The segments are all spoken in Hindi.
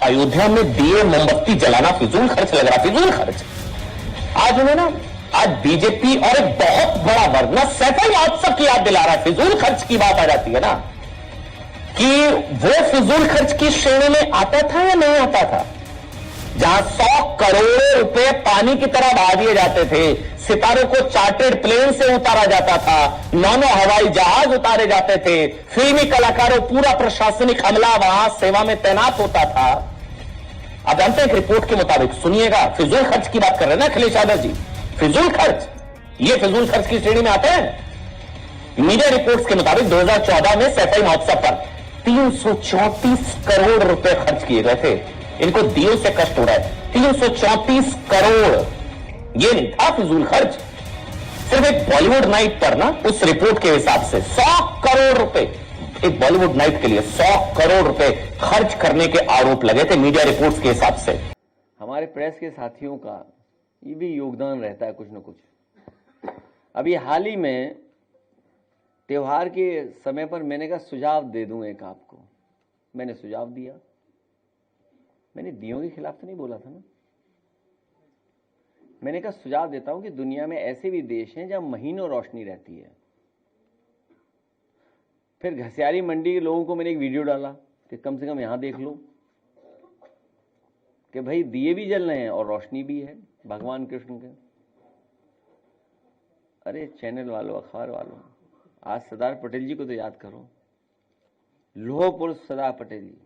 अयोध्या में दिए मोमबत्ती जलाना फिजूल खर्च लग रहा, फिजूल खर्च। आज उन्हें ना, आज बीजेपी और एक बहुत बड़ा वर्ग ना सैफई महोत्सव की याद दिला रहा है। फिजूल खर्च की बात आ जाती है ना, कि वो फिजूल खर्च की श्रेणी में आता था या नहीं आता था, जहां 100 करोड़ रुपए पानी की तरह बहा दिए जाते थे, सितारों को चार्टर्ड प्लेन से उतारा जाता था, 9 हवाई जहाज उतारे जाते थे, फिल्मी कलाकारों पूरा प्रशासनिक अमला वहां सेवा में तैनात होता था। आप जानते हैं रिपोर्ट के मुताबिक, सुनिएगा, फिजूल खर्च की बात कर रहे हैं ना अखिलेश यादव जी, फिजूल खर्च, ये फिजूल खर्च की श्रेणी में आते हैं। मीडिया रिपोर्ट्स के मुताबिक 2014 में सैफई महोत्सव पर 334 करोड़ रुपए खर्च किए गए थे। इनको दियों से कष्ट हो रहा है, 334 करोड़, ये नहीं था फिजूल खर्च। सिर्फ एक बॉलीवुड नाइट पर ना, उस रिपोर्ट के हिसाब से 100 करोड़ रुपए एक बॉलीवुड नाइट के लिए 100 करोड़ रुपए खर्च करने के आरोप लगे थे मीडिया रिपोर्ट्स के हिसाब से। हमारे प्रेस के साथियों का ये भी योगदान रहता है कुछ न कुछ। अभी हाल ही में त्योहार के समय पर मैंने कहा सुझाव दे दूं एक आपको, मैंने सुझाव दिया। मैंने दियों के खिलाफ तो नहीं बोला था ना, मैंने कहा सुझाव देता हूं कि दुनिया में ऐसे भी देश हैं जहां महीनों रोशनी रहती है। फिर घसियारी मंडी के लोगों को मैंने एक वीडियो डाला कि कम से कम यहां देख लो कि भाई दिए भी जल रहे हैं और रोशनी भी है भगवान कृष्ण के। अरे चैनल वालों, अखबार वालों, आज सरदार पटेल जी को तो याद करो। लौह पुरुष सरदार पटेल जी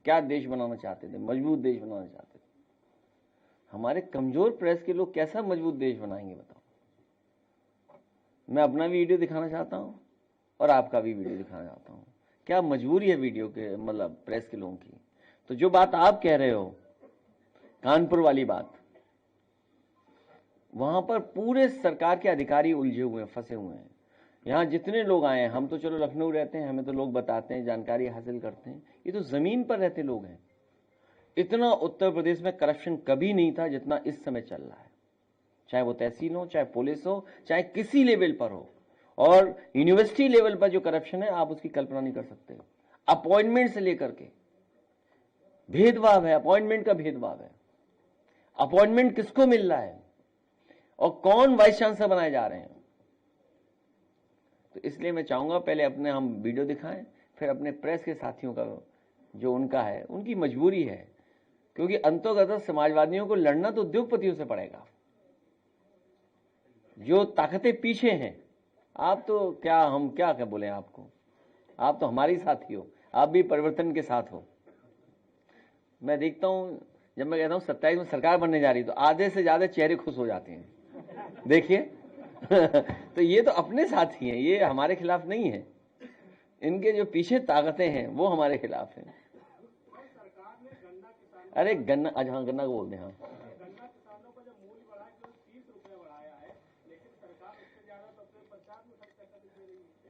क्या देश बनाना चाहते थे, मजबूत देश बनाना चाहते थे। हमारे कमजोर प्रेस के लोग कैसा मजबूत देश बनाएंगे बताओ। मैं अपना वीडियो दिखाना चाहता हूं और आपका भी वीडियो दिखाना चाहता हूं। क्या मजबूरी है वीडियो के, मतलब प्रेस के लोगों की। तो जो बात आप कह रहे हो, कानपुर वाली बात, वहां पर पूरे सरकार के अधिकारी उलझे हुए हैं, फंसे हुए हैं। यहाँ जितने लोग आए हैं, हम तो चलो लखनऊ रहते हैं, हमें तो लोग बताते हैं, जानकारी हासिल करते हैं, ये तो जमीन पर रहते लोग हैं। इतना उत्तर प्रदेश में करप्शन कभी नहीं था जितना इस समय चल रहा है, चाहे वो तहसील हो, चाहे पुलिस हो, चाहे किसी लेवल पर हो। और यूनिवर्सिटी लेवल पर जो करप्शन है आप उसकी कल्पना नहीं कर सकते। अपॉइंटमेंट से लेकर के भेदभाव है, अपॉइंटमेंट का भेदभाव है। अपॉइंटमेंट किसको मिल रहा है और कौन वाइस चांसलर बनाए जा रहे हैं। तो इसलिए मैं चाहूंगा पहले अपने हम वीडियो दिखाएं, फिर अपने प्रेस के साथियों का जो उनका है, उनकी मजबूरी है, क्योंकि अंतोगत समाजवादियों को लड़ना तो उद्योगपतियों से पड़ेगा। जो ताकतें पीछे हैं, आप तो क्या, हम क्या क्या बोले आपको, आप तो हमारी साथी हो, आप भी परिवर्तन के साथ हो। मैं देखता हूं, जब मैं कहता हूं 27 में सरकार बनने जा रही, तो आधे से ज्यादा चेहरे खुश हो जाते हैं। देखिए तो ये तो अपने साथी हैं, ये हमारे खिलाफ नहीं है। इनके जो पीछे ताकतें हैं वो हमारे खिलाफ हैं। अरे गन्ना, आज हाँ गन्ना को बोलते हैं, हाँ।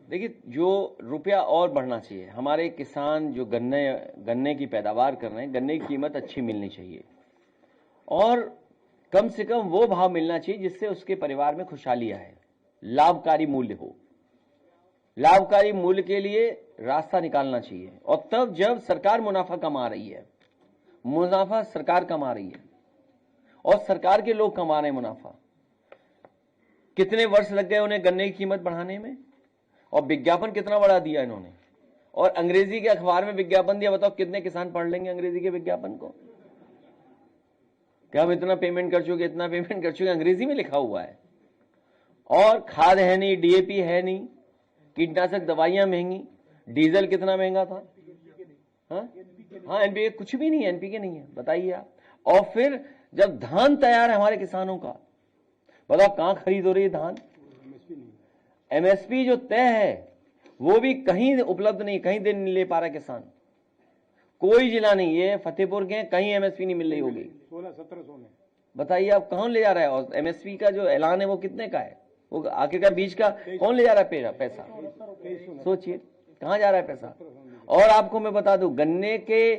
देखिए, जो रुपया और बढ़ना चाहिए, हमारे किसान जो गन्ने की पैदावार कर रहे हैं, गन्ने की कीमत अच्छी मिलनी चाहिए और कम से कम वो भाव मिलना चाहिए जिससे उसके परिवार में खुशहाली आए, लाभकारी मूल्य हो। लाभकारी मूल्य के लिए रास्ता निकालना चाहिए। और तब जब सरकार मुनाफा कमा रही है, मुनाफा सरकार कमा रही है और सरकार के लोग कमा रहे हैं मुनाफा। कितने वर्ष लग गए उन्हें गन्ने की कीमत बढ़ाने में, और विज्ञापन कितना बढ़ा दिया इन्होंने, और अंग्रेजी के अखबार में विज्ञापन दिया। बताओ कितने किसान पढ़ लेंगे अंग्रेजी के विज्ञापन को। क्या हम इतना पेमेंट कर चुके, इतना पेमेंट कर चुके, अंग्रेजी में लिखा हुआ है। और खाद है नहीं, डीएपी है नहीं, कीटनाशक दवाइयां महंगी, डीजल कितना महंगा था। हाँ एनपीके कुछ भी नहीं है, एनपीके नहीं है, बताइए आप। और फिर जब धान तैयार है हमारे किसानों का, बताओ कहां खरीद हो रही है धान। एमएसपी जो तय है वो भी कहीं उपलब्ध नहीं, कहीं दे नहीं ले पा रहा किसान। कोई जिला नहीं, ये फतेहपुर के कहीं एमएसपी नहीं मिल रही होगी। 16-17 में बताइए आप कौन ले जा रहा है। और एमएसपी का जो ऐलान है वो कितने का है, वो आखिरकार बीज का कौन ले जा रहा है पैसा। सोचिए कहां जा रहा है पैसा। और आपको मैं बता दूं, गन्ने के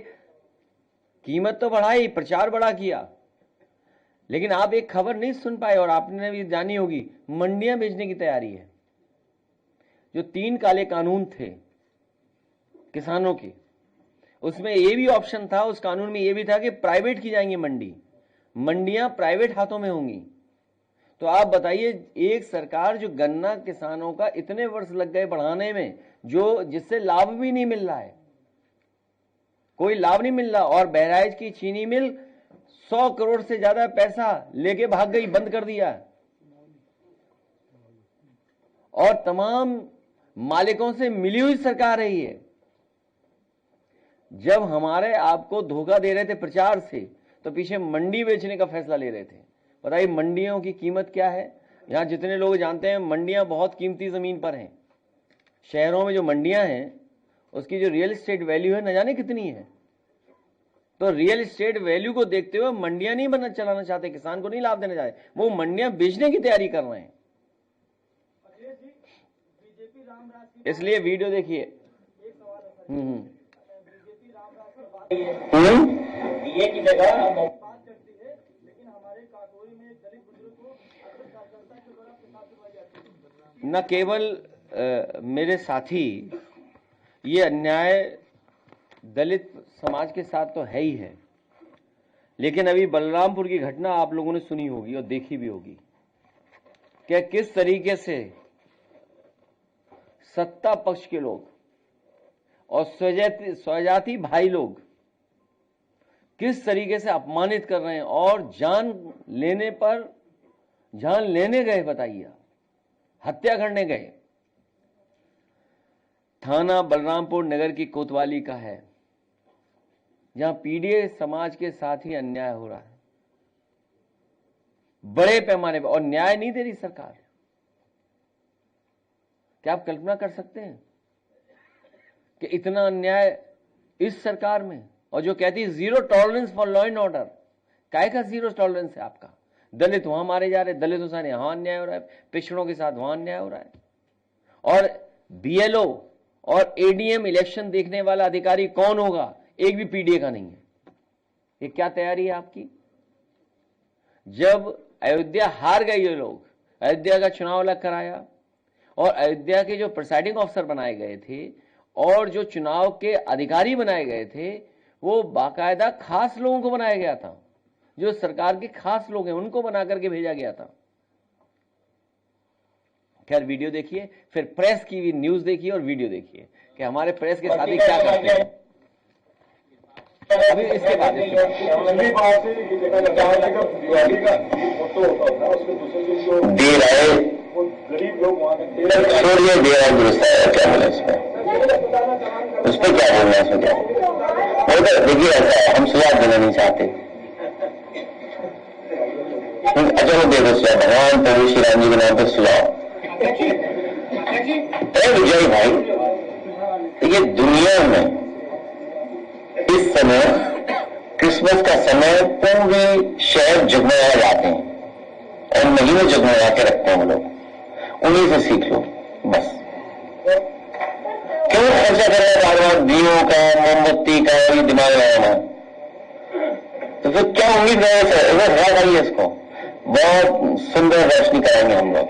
कीमत तो बढ़ाई, प्रचार बड़ा किया, लेकिन आप एक खबर नहीं सुन पाए और आपने भी जानी होगी, मंडियां बेचने की तैयारी है। जो 3 काले कानून थे किसानों के, उसमें ये भी ऑप्शन था, उस कानून में ये भी था कि प्राइवेट की जाएंगी मंडियां प्राइवेट हाथों में होंगी। तो आप बताइए, एक सरकार जो गन्ना किसानों का इतने वर्ष लग गए बढ़ाने में, जो जिससे लाभ भी नहीं मिल रहा है, कोई लाभ नहीं मिल रहा, और बहराइच की चीनी मिल 100 करोड़ से ज्यादा पैसा लेके भाग गई, बंद कर दिया, और तमाम मालिकों से मिली हुई सरकार है ये। जब हमारे आपको धोखा दे रहे थे प्रचार से, तो पीछे मंडी बेचने का फैसला ले रहे थे। बताइए मंडियों की कीमत क्या है? यहां जितने लोग जानते हैं, मंडियां बहुत कीमती जमीन पर हैं। शहरों में जो मंडियां हैं उसकी जो रियल एस्टेट वैल्यू है न जाने कितनी है। तो रियल एस्टेट वैल्यू को देखते हुए मंडियां नहीं चलाना चाहते, किसान को नहीं लाभ देना चाहते, वो मंडियां बेचने की तैयारी कर रहे हैं। इसलिए वीडियो देखिए। ये की जगह न केवल मेरे साथी, ये अन्याय दलित समाज के साथ तो है ही है, लेकिन अभी बलरामपुर की घटना आप लोगों ने सुनी होगी और देखी भी होगी कि किस तरीके से सत्ता पक्ष के लोग और स्वजाति भाई लोग किस तरीके से अपमानित कर रहे हैं, और जान लेने गए, बताइए, हत्या करने गए। थाना बलरामपुर नगर की कोतवाली का है, जहां पीड़ित समाज के साथ ही अन्याय हो रहा है बड़े पैमाने पर, और न्याय नहीं दे रही सरकार। क्या आप कल्पना कर सकते हैं कि इतना अन्याय इस सरकार में, और जो कहती है zero tolerance for law and order. काय का जीरो टॉलरेंस है आपका? दलित वहां मारे जा रहे, दलितों से यहां अन्याय हो रहा है, पिछड़ों के साथ वहां अन्याय हो रहा है, और बीएलओ और एडीएम इलेक्शन देखने वाला अधिकारी कौन होगा? एक भी पीडीए का नहीं है। ये क्या तैयारी है आपकी? जब अयोध्या हार गए ये लोग, अयोध्या का चुनाव अलग कराया, और अयोध्या के जो प्रिसाइडिंग ऑफिसर बनाए गए थे और जो चुनाव के अधिकारी बनाए गए थे, वो बाकायदा खास लोगों को बनाया गया था, जो सरकार के खास लोग हैं उनको बना करके भेजा गया था। खैर वीडियो देखिए, फिर प्रेस की भी न्यूज देखिए और वीडियो देखिए कि हमारे प्रेस के साथ क्या करते हैं। अभी इसके बाद दे रहे क्या बोला इसमें, उस पर क्या बोलना है इसमें? क्या देखिए, ऐसा है, हम सुझाव देना नहीं चाहते। अच्छा वो दे दो सुझाव, भगवान प्रभु श्री राम जी के नाम पर सुझाव। विजय भाई, देखिए दुनिया में इस समय क्रिसमस का समय पूरे शहर जगमगा जाते हैं और महीनों जगमगा के रखते हैं वो लोग। उन्हीं से सीख लो बस। क्यों खर्चा कर रहे हैं बार बार दियों का, मोमबत्ती का, ये दिमाग लगाना? तो फिर क्या उम्मीद है? खाइए इसको, बहुत सुंदर रोशनी कराएंगे हम लोग।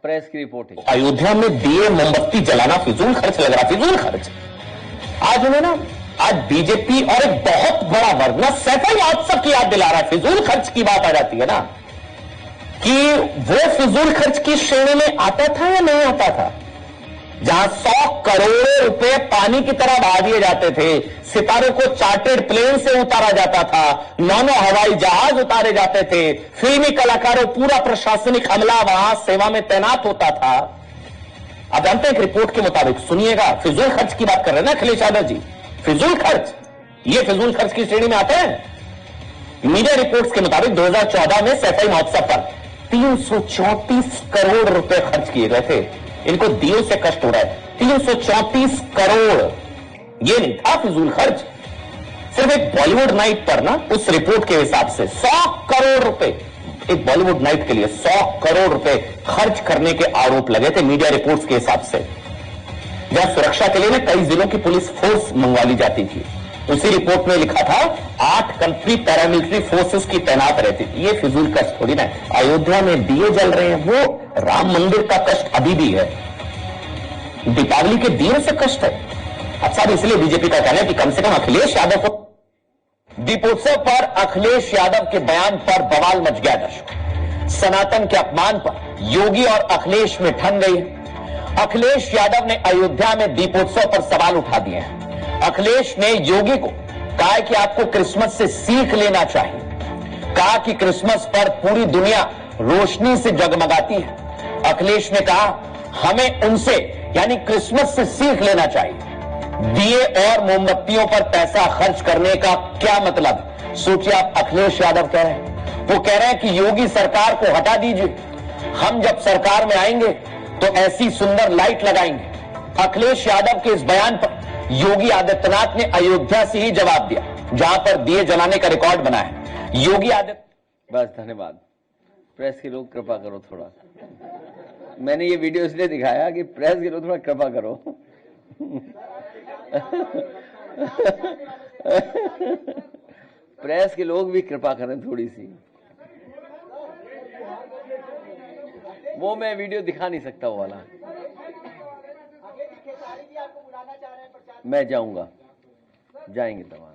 प्रेस की रिपोर्ट है। अयोध्या में दिए मोमबत्ती जलाना फिजूल खर्च लग रहा, फिजूल खर्च। आज उन्हें ना, आज बीजेपी और एक बहुत बड़ा वर्ग ना सैफई महोत्सव की याद दिला रहा है। फिजूल खर्च की बात आ जाती है ना, कि वो फिजूल खर्च की श्रेणी में आता था या नहीं आता था, जहां 100 करोड़ रुपए पानी की तरह बहा दिए जाते थे, सितारों को चार्टर्ड प्लेन से उतारा जाता था, 9 हवाई जहाज उतारे जाते थे, फिल्मी कलाकारों, पूरा प्रशासनिक अमला वहां सेवा में तैनात होता था। आप जानते हैं रिपोर्ट के मुताबिक, सुनिएगा, फिजूल खर्च की बात कर रहे हैं ना अखिलेश यादव जी, फिजूल खर्च, ये फिजूल खर्च की श्रेणी में आता है। मीडिया रिपोर्ट्स के मुताबिक 2014 में सैफई महोत्सव पर 334 करोड़ रुपए खर्च किए गए थे। इनको दियों से कष्ट हो रहा है। 334 करोड़, ये नहीं था फिजूल खर्च। सिर्फ एक बॉलीवुड नाइट पर ना, उस रिपोर्ट के हिसाब से 100 करोड़ रुपए एक बॉलीवुड नाइट के लिए 100 करोड़ रुपए खर्च करने के आरोप लगे थे मीडिया रिपोर्ट्स के हिसाब से। जहां सुरक्षा के लिए ना कई जिलों की पुलिस फोर्स मंगवा ली जाती थी। उसी रिपोर्ट में लिखा था 8 कंट्री पैरामिलिट्री फोर्सेस की तैनात रहती थी। ये फिजूल खर्च थोड़ी ना। अयोध्या में दिए जल रहे हैं, वो राम मंदिर का कष्ट अभी भी है, दीपावली के दिन से कष्ट है। अच्छा, इसलिए बीजेपी का कहना है कि कम से कम अखिलेश यादव को। दीपोत्सव पर अखिलेश यादव के बयान पर बवाल मच गया दर्शकों। सनातन के अपमान पर योगी और अखिलेश में ठन गई है। अखिलेश यादव ने अयोध्या में दीपोत्सव पर सवाल उठा दिए हैं। अखिलेश ने योगी को कहा कि आपको क्रिसमस से सीख लेना चाहिए। कहा कि क्रिसमस पर पूरी दुनिया रोशनी से जगमगाती है। अखिलेश ने कहा हमें उनसे यानी क्रिसमस से सीख लेना चाहिए। दिए और मोमबत्तियों पर पैसा खर्च करने का क्या मतलब? सोचिए आप, अखिलेश यादव कह रहे हैं, वो कह रहे हैं कि योगी सरकार को हटा दीजिए, हम जब सरकार में आएंगे तो ऐसी सुंदर लाइट लगाएंगे। अखिलेश यादव के इस बयान पर योगी आदित्यनाथ ने अयोध्या से ही जवाब दिया, जहां पर दिए जलाने का रिकॉर्ड बना है। योगी आदित्य। बस, धन्यवाद। प्रेस के लोग कृपा करो थोड़ा। मैंने ये वीडियो इसलिए दिखाया कि प्रेस के लोग थोड़ा कृपा करो। प्रेस के लोग भी कृपा करें थोड़ी सी। वो मैं वीडियो दिखा नहीं सकता वो वाला। मैं जाऊंगा, जाएंगे तमाम।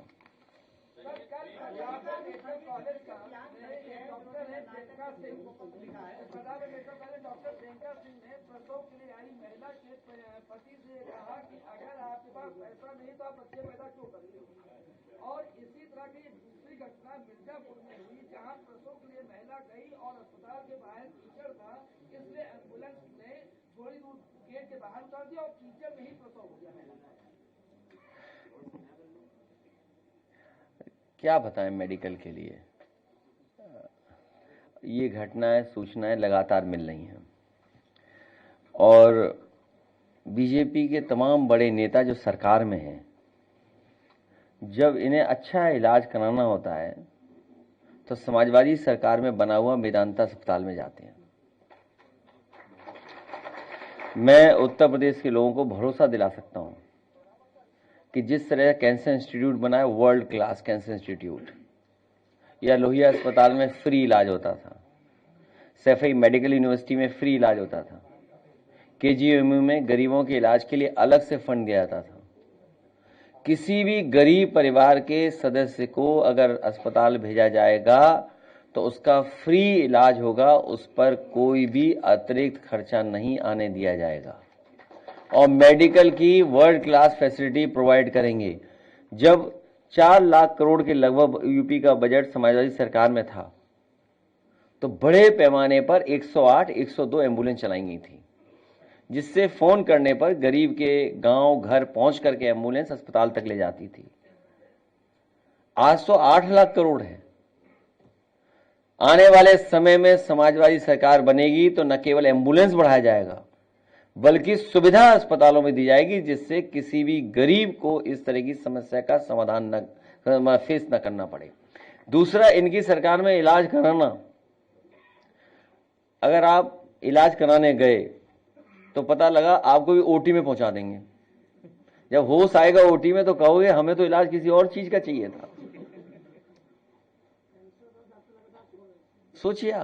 पति से कहा कि अगर आपके पास पैसा नहीं तो आप बच्चे पैदा क्यों कर रहे हो। और इसी तरह की दूसरी घटना मिर्जापुर में हुई, जहां प्रसव के लिए महिला गई और अस्पताल के बाहर कीचड़ था, इसलिए एम्बुलेंस ने थोड़ी दूर गेट के बाहर उतार दिया और कीचड़ में ही प्रसव हो गया महिला का। क्या बताएं मेडिकल के लिए। ये घटनाएं, सूचनाएं लगातार मिल रही हैं और बीजेपी के तमाम बड़े नेता जो सरकार में हैं, जब इन्हें अच्छा इलाज कराना होता है तो समाजवादी सरकार में बना हुआ मेदांता अस्पताल में जाते हैं। मैं उत्तर प्रदेश के लोगों को भरोसा दिला सकता हूं कि जिस तरह कैंसर इंस्टीट्यूट बना है, वर्ल्ड क्लास कैंसर इंस्टीट्यूट, या लोहिया अस्पताल में फ्री इलाज होता था, सैफई मेडिकल यूनिवर्सिटी में फ्री इलाज होता था, केजीएमयू में गरीबों के इलाज के लिए अलग से फंड दिया जाता था। किसी भी गरीब परिवार के सदस्य को अगर अस्पताल भेजा जाएगा तो उसका फ्री इलाज होगा, उस पर कोई भी अतिरिक्त खर्चा नहीं आने दिया जाएगा और मेडिकल की वर्ल्ड क्लास फैसिलिटी प्रोवाइड करेंगे। जब 4 लाख करोड़ के लगभग यूपी का बजट समाजवादी सरकार में था तो बड़े पैमाने पर 108, 102 एम्बुलेंस चलाई गई थी, जिससे फोन करने पर गरीब के गांव घर पहुंच करके एम्बुलेंस अस्पताल तक ले जाती थी। आज तो 8 लाख करोड़ है। आने वाले समय में समाजवादी सरकार बनेगी तो न केवल एम्बुलेंस बढ़ाया जाएगा बल्कि सुविधा अस्पतालों में दी जाएगी, जिससे किसी भी गरीब को इस तरह की समस्या का समाधान फेस न करना पड़े। दूसरा, इनकी सरकार में इलाज कराना, अगर आप इलाज कराने गए तो पता लगा आपको भी ओटी में पहुंचा देंगे। जब होश आएगा ओटी में तो कहोगे हमें तो इलाज किसी और चीज का चाहिए था। सोचिए आप।